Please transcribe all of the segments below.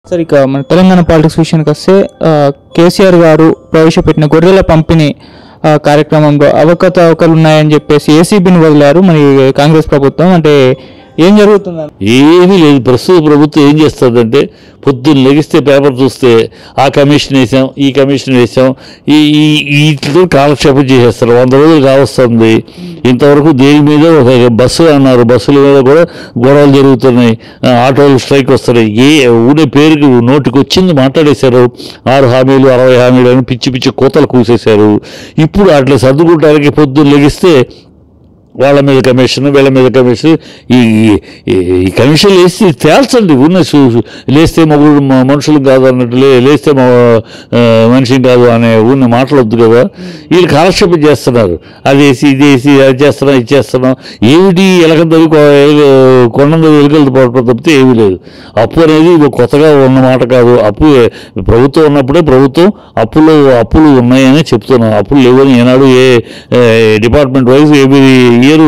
Sir ఇక మన Telangana politics విషయానికి వస్తే కేసీఆర్ గారు ప్రవేశపెట్టిన గొర్రెల పంపిణీ కార్యక్రమంలో అవకతవకలు ఉన్నాయని చెప్పేసి ఏసీబీని వదిలారు మరి కాంగ్రెస్ ప్రభుత్వం. అంటే ఏం జరుగుతుందని ఏమీ లేదు. ప్రస్తుత ప్రభుత్వం ఏం చేస్తుందంటే పొద్దున్న లెగిస్తే పేపర్ చూస్తే ఆ కమిషన్ వేసాం, ఈ కమిషన్ వేసాం, వీటితో కాలక్షేపం చేసేస్తారు. 100 రోజులు కావస్తుంది. ఇంతవరకు దేని మీద ఒక బస్సులు అన్నారు, బస్సుల మీద కూడా గొడవలు జరుగుతున్నాయి, ఆటోలు స్ట్రైక్ వస్తున్నాయి. ఊడే పేరుకి నోటికి వచ్చింది మాట్లాడేశారు. 6 హామీలు 60 హామీలు అని పిచ్చి పిచ్చి కోతలు కూసేశారు. ఇప్పుడు అట్లా సర్దుకుంటానికి పొద్దున్న లెగిస్తే వాళ్ళ మీద కమిషన్, వీళ్ళ మీద కమిషన్. ఈ కమిషన్ వేసి తేల్చండి. ఉన్న లేస్తే మగుడు మనుషులు కాదు అన్నట్టు, లేస్తే మనిషిని కాదు అనే ఉన్న మాటలు వద్దు కదా. వీళ్ళు కాలక్షేపం చేస్తున్నారు. అది వేసి ఇది వేసి అది చేస్తున్నాం ఇది చేస్తున్నాం. ఏమిటి ఎలకందవి కొండందవి ఎలుకలతో తప్పితే ఏమీ లేదు. అప్పు అనేది కొత్తగా ఉన్న మాట కాదు. అప్పు ప్రభుత్వం ఉన్నప్పుడే ప్రభుత్వం అప్పులు ఉన్నాయని చెప్తున్నాం. అప్పులు లేవని ఏనాడు ఏ డిపార్ట్మెంట్ వైజ్ ఏమి ఇయర్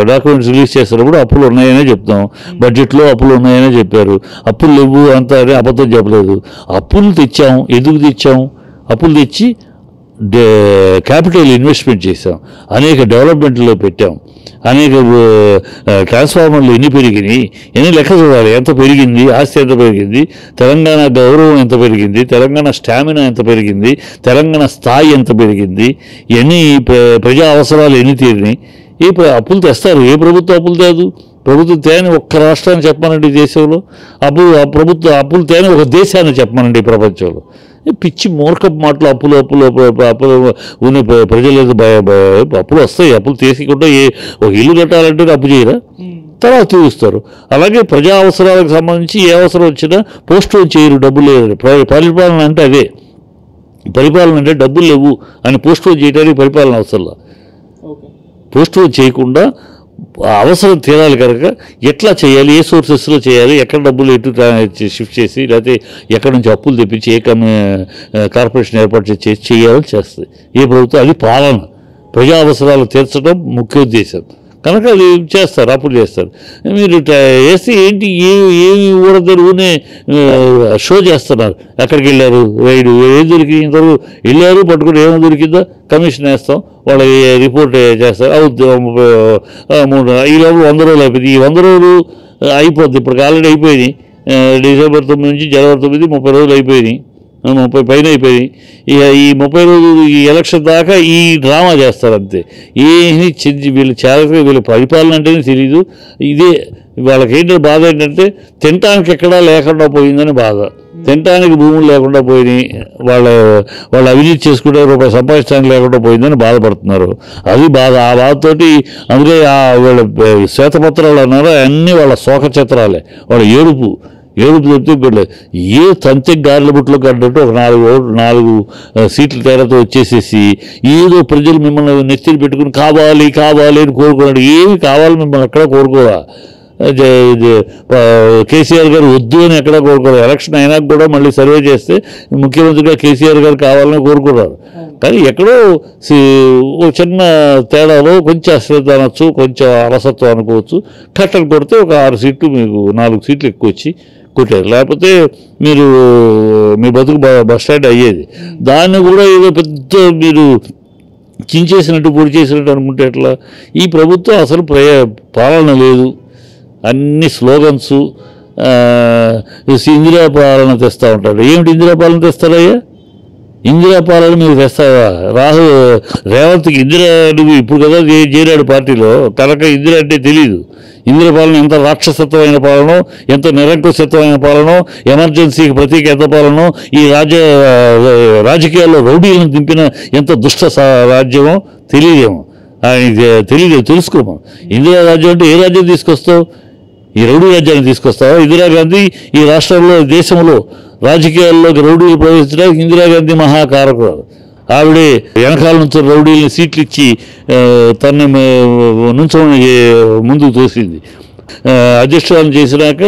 డాక్యుమెంట్స్ రిలీజ్ చేస్తున్నప్పుడు అప్పులు ఉన్నాయనే చెప్తాం. బడ్జెట్లో అప్పులు ఉన్నాయనే చెప్పారు. అప్పులు లేవు అంత అని అబద్ధం చెప్పలేదు. అప్పులు తెచ్చాం. ఎందుకు తెచ్చాం? అప్పులు తెచ్చి క్యాపిటల్ ఇన్వెస్ట్మెంట్ చేసాం, అనేక డెవలప్మెంట్లో పెట్టాం, అనేక ట్రాన్స్ఫార్మర్లు ఎన్ని పెరిగినాయి, ఎన్ని లెక్క చూడాలి. ఎంత పెరిగింది ఆస్తి, ఎంత పెరిగింది తెలంగాణ గౌరవం, ఎంత పెరిగింది తెలంగాణ స్టామినా, ఎంత పెరిగింది తెలంగాణ స్థాయి, ఎంత పెరిగింది, ఎన్ని ప్రజా అవసరాలు ఎన్ని తీరినాయి. ఏ అప్పులు తెస్తారు? ఏ ప్రభుత్వం అప్పులు తేదు? ప్రభుత్వం తేని ఒక్క రాష్ట్రాన్ని చెప్పమనండి దేశంలో. అప్పులు తేని ఒక దేశాన్ని చెప్పమనండి ప్రపంచంలో. పిచ్చి మూర్ఖపు మాటలు. అప్పులు ఉన్న ప్రజలు అప్పులు వస్తాయి. అప్పులు తీసుకుంటే ఒక ఇల్లు కట్టాలంటే అప్పు చేయరా? తర్వాత తీరుస్తారు. అలాగే ప్రజా అవసరాలకు సంబంధించి ఏ అవసరం వచ్చినా పోస్ట్ చేయరు, డబ్బులు లేదని. పరిపాలన అంటే అదే. పరిపాలన అంటే డబ్బులు లేవు అని పోస్ట్ చేయడానికి పరిపాలన అవసరం. పోస్ట్ చేయకుండా అవసరం తీరాలి కనుక ఎట్లా చేయాలి, ఏ సోర్సెస్లో చేయాలి, ఎక్కడ డబ్బులు ఎటు షిఫ్ట్ చేసి, లేకపోతే ఎక్కడి నుంచి అప్పులు తెప్పించి ఏ కార్పొరేషన్ ఏర్పాటు చేసి చేయాలని చేస్తుంది ఏ ప్రభుత్వం. అది పాలన. ప్రజా అవసరాలు తీర్చడం ముఖ్య ఉద్దేశం కనుక అది చేస్తారు, అప్పుడు చేస్తారు. మీరు వేస్తే ఏంటి ఏమి ఊరదరువునే షో చేస్తున్నారు. ఎక్కడికి వెళ్ళారు, రైడు ఏం దొరికి, ఇంతవరకు వెళ్ళారు పట్టుకుని ఏమో దొరికిందో కమిషన్ వేస్తాం, వాళ్ళకి రిపోర్ట్ చేస్తారు. ఈ లోపల 100 రోజులు అయిపోయింది. ఈ 100 రోజులు అయిపోద్ది. ఇప్పుడు ఆల్రెడీ అయిపోయినాయి. డిసెంబర్ 9 నుంచి జనవరి 9, 30 రోజులు అయిపోయినాయి. 30 పైన అయిపోయినాయి. ఇక ఈ 30 రోజులు ఈ ఎలక్షన్ దాకా ఈ డ్రామా చేస్తారు అంతే. ఏమీ వీళ్ళ పరిపాలన అంటేనే తెలీదు. ఇదే వాళ్ళకి ఏంటంటే బాధ ఏంటంటే తినటానికి ఎక్కడా లేకుండా పోయిందని బాధ. తినటానికి భూములు లేకుండా పోయినాయి. వాళ్ళు అవినీతి చేసుకుంటే రూపాయి సంపాదించడానికి లేకుండా పోయిందని బాధపడుతున్నారు. అది బాధ. ఆ బాధతోటి అందుకే వీళ్ళ శ్వేతపత్రాలు అన్నారు అన్నీ వాళ్ళ శోక చిత్రాలే. వాళ్ళ ఏడుపు చెప్తే పెట్టలేదు. ఏ తంతె గారెల బుట్లో కట్టినట్టు ఒక 4 సీట్ల తేడాతో వచ్చేసేసి ఏదో ప్రజలు మిమ్మల్ని నెత్తిని పెట్టుకుని కావాలి అని కోరుకున్నాడు. ఏమి కావాలి మిమ్మల్ని ఎక్కడ కోరుకోరా. కేసీఆర్ గారు వద్దు అని ఎక్కడా కోరుకోరు. ఎలక్షన్ అయినా కూడా మళ్ళీ సర్వే చేస్తే ముఖ్యమంత్రిగా కేసీఆర్ గారు కావాలని కోరుకున్నారు. కానీ ఎక్కడో ఒక చిన్న తేడాలో కొంచెం అశ్రద్ధ అనొచ్చు, కొంచెం అలసత్వం అనుకోవచ్చు. కట్టలు కొడితే ఒక 6 సీట్లు మీకు 4 సీట్లు ఎక్కువ వచ్చి కొట్టారు. లేకపోతే మీ బతుకు బస్ స్టాండ్ అయ్యేది. దాన్ని కూడా ఏదో పెద్ద మీరు చించేసినట్టు పొడి చేసినట్టు అనుకుంటే ఎట్లా? ఈ ప్రభుత్వం అసలు పాలన లేదు. అన్ని స్లోగన్స్. ఇందిరా పాలన తెస్తూ ఉంటాడు. ఏమిటి ఇందిరా పాలన తెస్తారయ్యా? ఇందిరా పాలన మీరు తెస్తావా? రేవంత్కి ఇందిరా నువ్వు ఇప్పుడు కదా చేరాడు పార్టీలో, తనక ఇందిరా అంటే తెలీదు. ఇందిరా పాలన ఎంత రాక్షసత్వమైన పాలనో, ఎంత నిరంకుశత్వమైన పాలనో, ఎమర్జెన్సీకి ప్రతీక ఎంత పాలనో, ఈ రాజకీయాల్లో రౌడీలను దింపిన ఎంత దుష్ట రాజ్యమో తెలియదేమో. తెలుసుకోమా. ఇందిరా రాజ్యం అంటే ఏ రాజ్యం తీసుకొస్తావు? ఈ రౌడీ రాజ్యాన్ని తీసుకొస్తావా? ఇందిరాగాంధీ ఈ రాష్ట్రంలో దేశంలో రాజకీయాల్లోకి రౌడీలు ప్రవేశించడానికి ఇందిరాగాంధీ మహాకారకురాలు. ఆవిడే వెనకాల నుంచి రౌడీలని సీట్లు ఇచ్చి తనని నుంచోని ముందుకు తోసింది. అధ్యక్షురాలను చేసినాక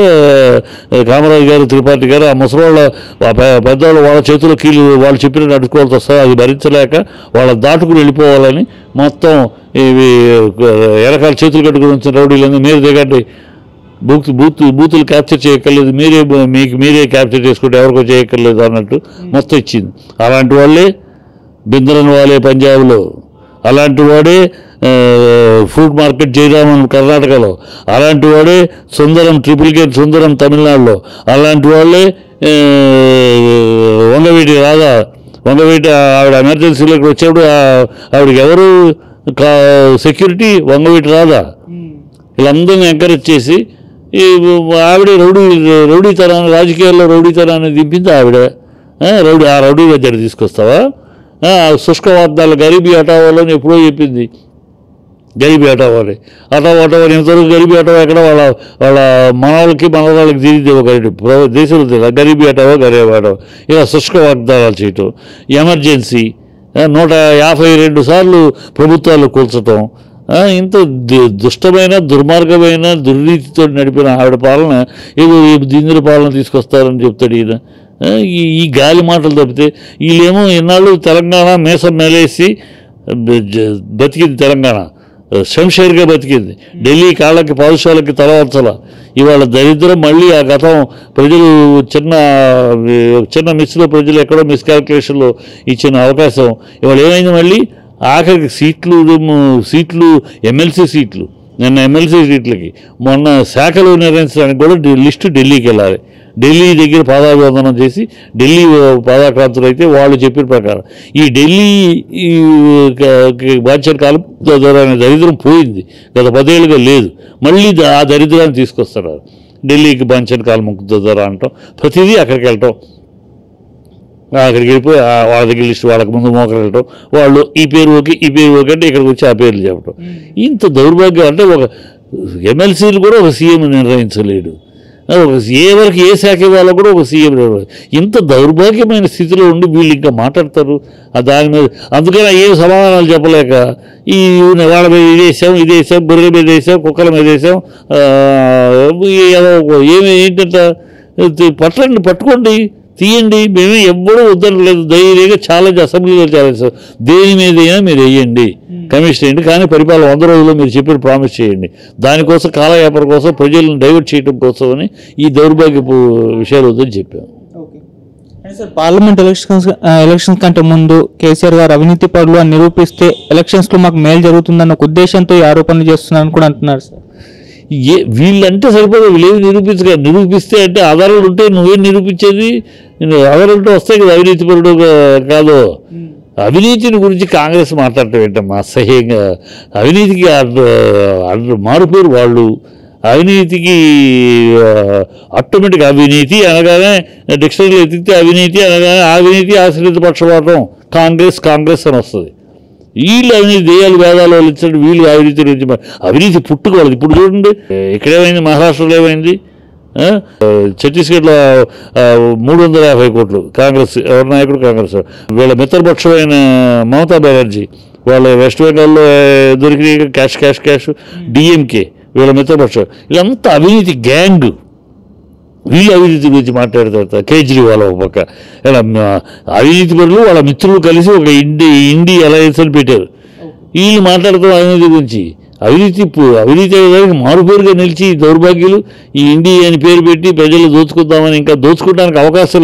కామరాజు గారు, త్రిపాఠి గారు ఆ ముసలివాళ్ళ పెద్దవాళ్ళు వాళ్ళ చేతుల్లో కీళ్ళు వాళ్ళు చెప్పినట్టు నడుచుకోవాల్సి వస్తారు. అది భరించలేక వాళ్ళ దాటుకుని వెళ్ళిపోవాలని మొత్తం ఇవి వెనకాల చేతులు కట్టుకుని వచ్చిన రౌడీలని మీరు దిగండి బూతులు క్యాప్చర్ చేయక్కర్లేదు, మీరే క్యాప్చర్ చేసుకుంటే ఎవరికో చేయక్కర్లేదు అన్నట్టు మొత్తం ఇచ్చింది. అలాంటి వాళ్ళే బిందరన్ వాలే పంజాబ్లో, అలాంటి వాడే ఫ్రూట్ మార్కెట్ జయరామన్ కర్ణాటకలో, అలాంటి వాడే సుందరం ట్రిపుల్ గేట్ సుందరం తమిళనాడులో, అలాంటి వాళ్ళే వంగవీటి ఆవిడ ఎమర్జెన్సీలో ఇక్కడ వచ్చేప్పుడు ఆవిడకి ఎవరు సెక్యూరిటీ? వంగవీటి రాదా. వీళ్ళందరినీ ఎంకరేజ్ చేసి ఆవిడే రౌడీతనాన్ని, రాజకీయాల్లో రౌడీతనాన్ని దింపింది ఆవిడ. రౌడీ దగ్గర తీసుకొస్తావా? శుష్క వాగ్దాలు గరీబీ హటావాలని ఎప్పుడో చెప్పింది. గరీబీ హటావాలి ఇంతవరకు గరీబీ హటావా ఎక్కడ వాళ్ళ మనవాళ్ళకి తిరిగి ఒక దేశంలో తెలియదు. గరీబీ హటావా ఇలా శుష్క వాగ్దానాలు చేయటం, ఎమర్జెన్సీ 152 సార్లు ప్రభుత్వాలు కూల్చటం, ఇంత దుష్టమైన దుర్మార్గమైన దుర్నీతితో నడిపిన ఆవిడ పాలన ఏదో దిందుల పాలన తీసుకొస్తారని చెప్తాడు ఈయన. ఈ గాలి మాటలు తప్పితే వీళ్ళేమో ఇన్నాళ్ళు తెలంగాణ మీసం మేలేసి బతికింది. తెలంగాణ శంషేర్గా బతికింది. ఢిల్లీ కాళ్ళకి పాదుషాలకి తలవంచల. ఇవాళ దరిద్రం మళ్ళీ ఆ గతం ప్రజలు చిన్న మిస్లో ప్రజలు ఎక్కడో మిస్కాల్కులేషన్లో ఇచ్చిన అవకాశం ఇవాళ ఏమైంది? మళ్ళీ ఆఖరికి సీట్లు ఎమ్మెల్సీ సీట్లు, నిన్న ఎమ్మెల్సీ సీట్లకి మొన్న శాఖలు నిర్ణయించడానికి కూడా లిస్టు ఢిల్లీకి వెళ్ళాలి. ఢిల్లీ దగ్గర పాదాభివందనం చేసి ఢిల్లీ పాదాక్రాంతులు అయితే వాళ్ళు చెప్పిన ప్రకారం ఈ ఢిల్లీ బాధ్యత కాలం అనే దరిద్రం పోయింది. గత 10 ఏళ్ళుగా లేదు. మళ్ళీ ఆ దరిద్రాన్ని తీసుకొస్తున్నారు. ఢిల్లీకి బాంఛన్ కాలం ముక్కుతారా అంటాం, ప్రతిదీ అక్కడికి వెళ్ళటం, అక్కడికి వెళ్ళిపోయి వాళ్ళ దగ్గర లిస్టు వాళ్ళకి ముందు మోకరెళ్ళటం, వాళ్ళు ఈ పేరు ఓకే అంటే ఇక్కడికి వచ్చి ఆ పేర్లు చెప్పటం. ఇంత దౌర్భాగ్యం. అంటే ఒక ఎమ్మెల్సీలు కూడా ఒక సీఎం నిర్ణయించలేడు. ఎవరికి ఏ శాఖ ఇవ్వాలో కూడా ఒక సీఎం. ఇంత దౌర్భాగ్యమైన స్థితిలో ఉండి వీళ్ళు ఇంకా మాట్లాడతారు దాని మీద. అందుకని ఏం సమాధానాలు చెప్పలేక వాళ్ళ మీద ఇదేసాం గొర్రెల మీద వేసాం, కుక్కల మీద వేసాం, ఏంటంటే పట్టుకోండి, తీయండి, మేమే ఎవ్వడూ వద్దనలేదు. ధైర్యంగా ఛాలెంజ్ అసెంబ్లీలో ఛాలెంజ్, దేని మీదైనా మీరు వేయండి, కమిషన్ వేయండి, కానీ పరిపాలన 100 రోజుల్లో మీరు చెప్పిన ప్రామిస్ చేయండి. దానికోసం కాలయాపన కోసం ప్రజలను డైవర్ట్ చేయడం కోసం అని ఈ దౌర్భాగ్యపు విషయాలు వద్దని చెప్పాము. సార్, పార్లమెంట్ ఎలక్షన్స్ కంటే ముందు కేసీఆర్ గారు అవినీతి పరులు అని నిరూపిస్తే ఎలక్షన్స్లో మాకు మేలు జరుగుతుందన్న ఒక ఉద్దేశంతో ఈ ఆరోపణలు చేస్తున్నారని కూడా అంటున్నారు సార్. వీళ్ళంటే సరిపోదు, వీళ్ళేమి నిరూపిస్తే అంటే ఆధారాలు ఉంటే నువ్వేం నిరూపించేది? ఆధారాలు ఉంటే వస్తాయి కదా. అవినీతి పరుడు కాదు. అవినీతిని గురించి కాంగ్రెస్ మాట్లాడటం ఏంటమ్మా అసహ్యంగా. అవినీతికి మారుపేరు వాళ్ళు. అవినీతికి ఆటోమేటిక్ అవినీతి అనగానే డిక్షనరీలో ఎత్తితే అవినీతి అనగానే అవినీతి ఆశ్రిత పక్షపాతం కాంగ్రెస్ అని వస్తుంది. వీళ్ళు అవినీతి దేయాలు వేదాలు వాళ్ళు ఇచ్చాడు. వీళ్ళు అవినీతి గురించి అవినీతి పుట్టుకోవాలి. ఇప్పుడు చూడండి ఇక్కడేమైంది, మహారాష్ట్రలో ఏమైంది, ఛత్తీస్గఢ్లో 350 కోట్లు కాంగ్రెస్ ఎవరి నాయకుడు కాంగ్రెస్. వీళ్ళ మిత్రపక్షమైన మమతా బెనర్జీ వాళ్ళ వెస్ట్ బెంగాల్లో దొరికి క్యాష్ డిఎంకే వీళ్ళ మిత్రపక్షం. వీళ్ళంతా అవినీతి గ్యాంగ్. వీళ్ళు అవినీతి గురించి మాట్లాడతారు. కేజ్రీవాల్ ఒక పక్క ఇలా అవినీతి పరులు వాళ్ళ మిత్రులు కలిసి ఒక ఇండి అలయన్స్ అని పెట్టారు. వీళ్ళు మాట్లాడతారు అవినీతి గురించి. అవినీతి అయ్యేదానికి మారుపేరుగా నిలిచి దౌర్భాగ్యులు ఈ ఇండి అని పేరు పెట్టి ప్రజలు దోచుకుందామని ఇంకా దోచుకోవడానికి అవకాశం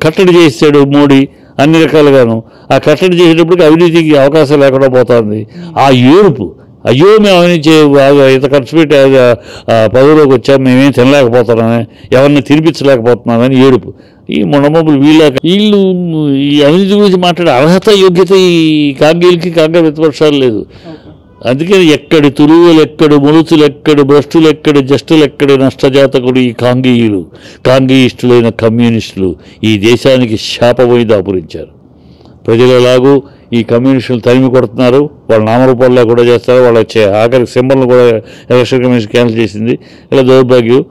కట్టడి చేస్తాడు మోడీ అన్ని రకాలుగాను. ఆ కట్టడి చేసేటప్పటికి అవినీతికి అవకాశం లేకుండా పోతుంది. ఆ ఏడుపు, అయ్యో మేము అవినీతి ఇంత ఖర్చు పెట్టి పదవిలోకి వచ్చాం, మేమేం తినలేకపోతున్నామే, ఎవరిని తినిపించలేకపోతున్నామని ఏడుపు. ఈ మొండమొబ్బులు వీళ్ళు ఈ అవినీతి గురించి మాట్లాడే అర్హత యోగ్యత ఈ కాంగ్రెస్కి ప్రతిపక్షాలు లేదు. అందుకని ఎక్కడి తురువులు, ఎక్కడి ములుచులు, ఎక్కడి భ్రష్టులు, ఎక్కడి జస్టులు, ఎక్కడి నష్టజాతకుడు ఈ కాంగ్రెయిస్టులైన కమ్యూనిస్టులు ఈ దేశానికి శాపమై దాపురించారు. ప్రజలు ఎలాగూ ఈ కమ్యూనిస్టులు తరిమి కొడుతున్నారు. వాళ్ళ నామరూపాల్లో కూడా చేస్తారు. వాళ్ళ ఆఖరికి సింబల్ను కూడా ఎలక్షన్ కమిషన్ క్యాన్సిల్ చేసింది. ఇలా దౌర్భాగ్యం.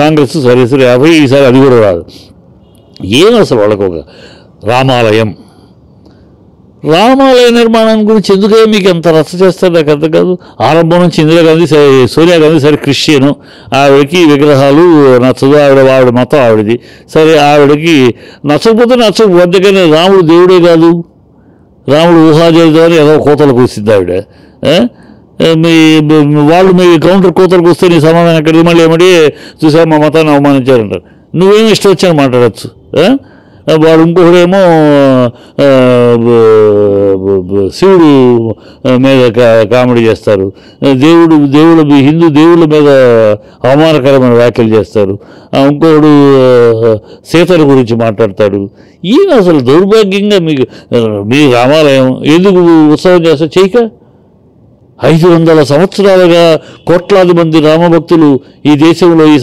కాంగ్రెస్ సరే 50, ఈసారి అది కూడా రాదు. ఏం అసలు వాళ్ళకు ఒక రామాలయ నిర్మాణం గురించి ఎందుకే మీకు ఎంత రచ్చ చేస్తారు నాకు అర్థం కాదు. ఆరంభం నుంచి ఇందిరాగాంధీ సోనియా గాంధీ సరే క్రిస్టియను, ఆవిడకి విగ్రహాలు నచ్చదు, ఆవిడ మతం ఆవిడది. సరే ఆవిడకి నచ్చకపోతే కానీ రాముడు దేవుడే కాదు, రాముడు ఊహాజేద్దామని ఏదో కోతలు కూసింది ఆవిడ. వాళ్ళు మీ కౌంటర్ కూతురికి వస్తే నీ సమాధానం ఎక్కడిది మళ్ళీ ఏమడి చూసా మా మతాన్ని అవమానించారంటారు. నువ్వేమి ఇష్టం వచ్చాను మాట్లాడచ్చు. వాడు ఇంకొకడేమో శివుడు మీద కామెడీ చేస్తారు, హిందూ దేవుళ్ళ మీద అవమానకరమైన వ్యాఖ్యలు చేస్తారు, ఇంకొకడు సీతల గురించి మాట్లాడతాడు. ఈయన అసలు దౌర్భాగ్యంగా మీ రామాలయం ఎందుకు ఉత్సవం చేస్తారు? చేయక 500 సంవత్సరాలుగా కోట్లాది మంది రామభక్తులు ఈ దేశంలో ఈ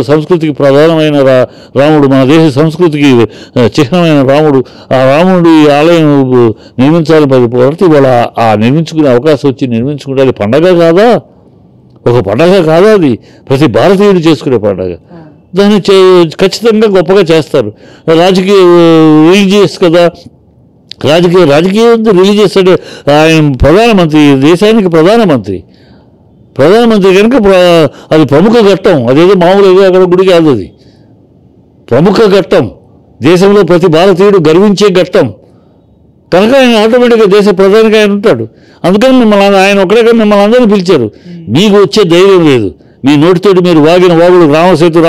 సంస్కృతికి ప్రధానమైన రాముడు, మన దేశ సంస్కృతికి చిహ్నమైన రాముడు, ఆ రాముడు ఈ ఆలయం నిర్మించాలని పడిపోతే ఇవాళ ఆ నిర్మించుకునే అవకాశం వచ్చి నిర్మించుకుంటే అది పండగ కాదా? ఒక పండగ కాదా? అది ప్రతి భారతీయుడు చేసుకునే పండగ. దాన్ని ఖచ్చితంగా గొప్పగా చేస్తారు. రిలీజియస్ కదా, రాజకీయం రిలీజియస్ అంటే ఆయన ప్రధానమంత్రి, దేశానికి ప్రధానమంత్రి కనుక అది ప్రముఖ ఘట్టం. అదేదో మామూలు ఏదో అక్కడ గుడి కాదు, అది ప్రముఖ ఘట్టం, దేశంలో ప్రతి భారతీయుడు గర్వించే ఘట్టం కనుక ఆయన ఆటోమేటిక్గా దేశ ప్రధానిగా ఆయన ఉంటాడు. అందుకని మిమ్మల్ని ఆయన ఒకటే మిమ్మల్ని అందరినీ పిలిచారు. మీకు వచ్చే ధైర్యం లేదు. మీ నోటితోటి మీరు వాగిన వాగుడు రామసేతు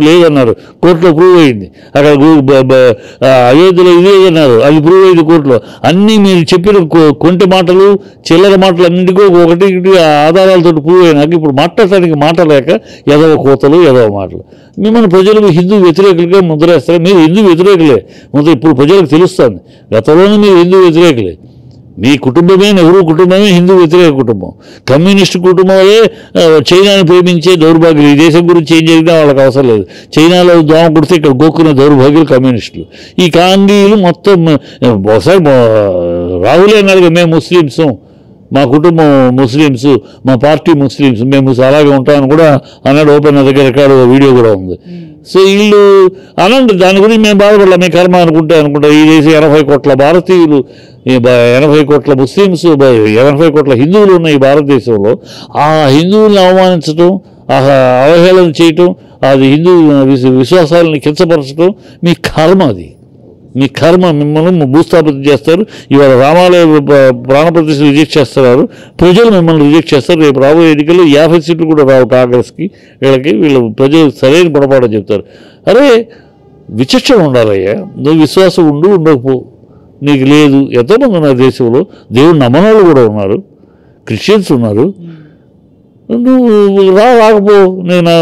లేదన్నారు, కోర్టులో ప్రూవ్ అయింది. అక్కడ అయోధ్యలో ఇదే అన్నారు, అది ప్రూవ్ అయింది కోర్టులో. అన్నీ మీరు చెప్పిన కొంటి మాటలు చిల్లర మాటలు అన్నింటికీ ఒకటి ఆధారాలతో ప్రూవ్ అయినాక ఇప్పుడు మాట్లాడటానికి మాటలేక ఎదవ కోతలు ఎదవ మాటలు. మిమ్మల్ని ప్రజలు హిందూ వ్యతిరేకులుగా ముద్రేస్తారు. మీరు హిందూ వ్యతిరేకులే ఇప్పుడు ప్రజలకు తెలుస్తుంది. గతంలోనే మీరు హిందూ వ్యతిరేకులే. మీ కుటుంబమే నెహ్రూ కుటుంబమే హిందూ వ్యతిరేక కుటుంబం. కమ్యూనిస్టు కుటుంబమే చైనాను ప్రేమించే దౌర్భాగ్యులు. ఈ దేశం గురించి ఏం జరిగినా వాళ్ళకి అవసరం లేదు. చైనాలో దోమ కుడితే ఇక్కడ గోక్కునే దౌర్భాగ్యులు కమ్యూనిస్టులు. ఈ కాంగ్రీయులు మొత్తం ఒకసారి రాహులే అన్నారు, మేము ముస్లిమ్స్, మా కుటుంబం ముస్లిమ్స్, మా పార్టీ ముస్లిమ్స్, మేము అలాగే ఉంటామని కూడా అన్నాడు. ఓపెన్ నా దగ్గర రికార్డు వీడియో కూడా ఉంది. సో వీళ్ళు అనండి, దాని గురించి మేము బాధపడలే, మేము కర్మ అనుకుంటా. ఈ దేశం 80 కోట్ల భారతీయులు, 80 కోట్ల ముస్లిమ్స్, 80 కోట్ల హిందువులు ఉన్న ఈ భారతదేశంలో ఆ హిందువుల్ని అవమానించడం, అవహేళన చేయటం, అది హిందూ విశ్వాసాలని కించపరచడం మీ కర్మ. అది మీ కర్మ. మిమ్మల్ని భూస్థాపితం చేస్తారు. ఇవాళ రామాలయ ప్రాణప్రతిష్ఠ రిజెక్ట్ చేస్తున్నారు, ప్రజలు మిమ్మల్ని రిజెక్ట్ చేస్తారు. రేపు రాబోయే ఎన్నికల్లో 50 సీట్లు కూడా రావు కాంగ్రెస్కి. వీళ్ళు ప్రజలు సరైన పొరపాటు చెప్తారు. అరే విచక్షణ ఉండాలయ్యా. నువ్వు విశ్వాసం ఉండకపో, నీకు లేదు. ఎంతోమంది ఉన్నారు దేశంలో, దేవుడు నమ్మనాలు కూడా ఉన్నారు, క్రిస్టియన్స్ ఉన్నారు. నువ్వు రాకపో, నేను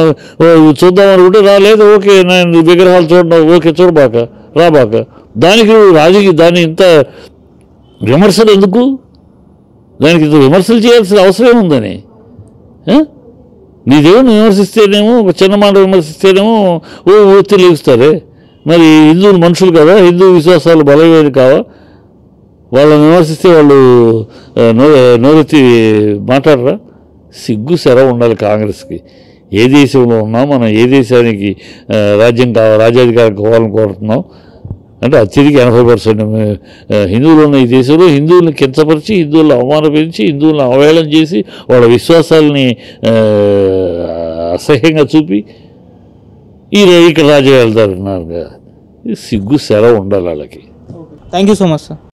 చూద్దామనుకుంటే రాలేదు, ఓకే, నేను విగ్రహాలు చూడడం, ఓకే, చూడబాక, రాబాక. దానికి దాని ఇంత విమర్శలు ఎందుకు? దానికి ఇంత విమర్శలు చేయాల్సిన అవసరం ఉందని. నీ దేవుని విమర్శిస్తేనేమో, ఒక చిన్న మాట విమర్శిస్తేనేమో ఒత్తిడి లేస్తారే. మరి హిందువులు మనుషులు కదా, హిందూ విశ్వాసాలు బలమైనవి కావా? వాళ్ళని విమర్శిస్తే వాళ్ళు నోరెత్తి మాట్లాడరా? సిగ్గు సెరవు ఉండాలి కాంగ్రెస్కి. ఏ దేశంలో ఉన్నాం మనం, ఏ దేశానికి రాజ్యాధికారం కావాలని కోరుతున్నాం అంటే అత్యధిక 80% హిందువులు ఉన్న ఈ దేశంలో హిందువులను కించపరిచి, హిందువులను అవమానపరిచి, హిందువులను అవహేళన చేసి, వాళ్ళ విశ్వాసాలని అసహ్యంగా చూపి ఇక్కడ రాజ్యం వెళ్తారన్నారు. సిగ్గు సెరవు ఉండాలి వాళ్ళకి. Thank you so much sir.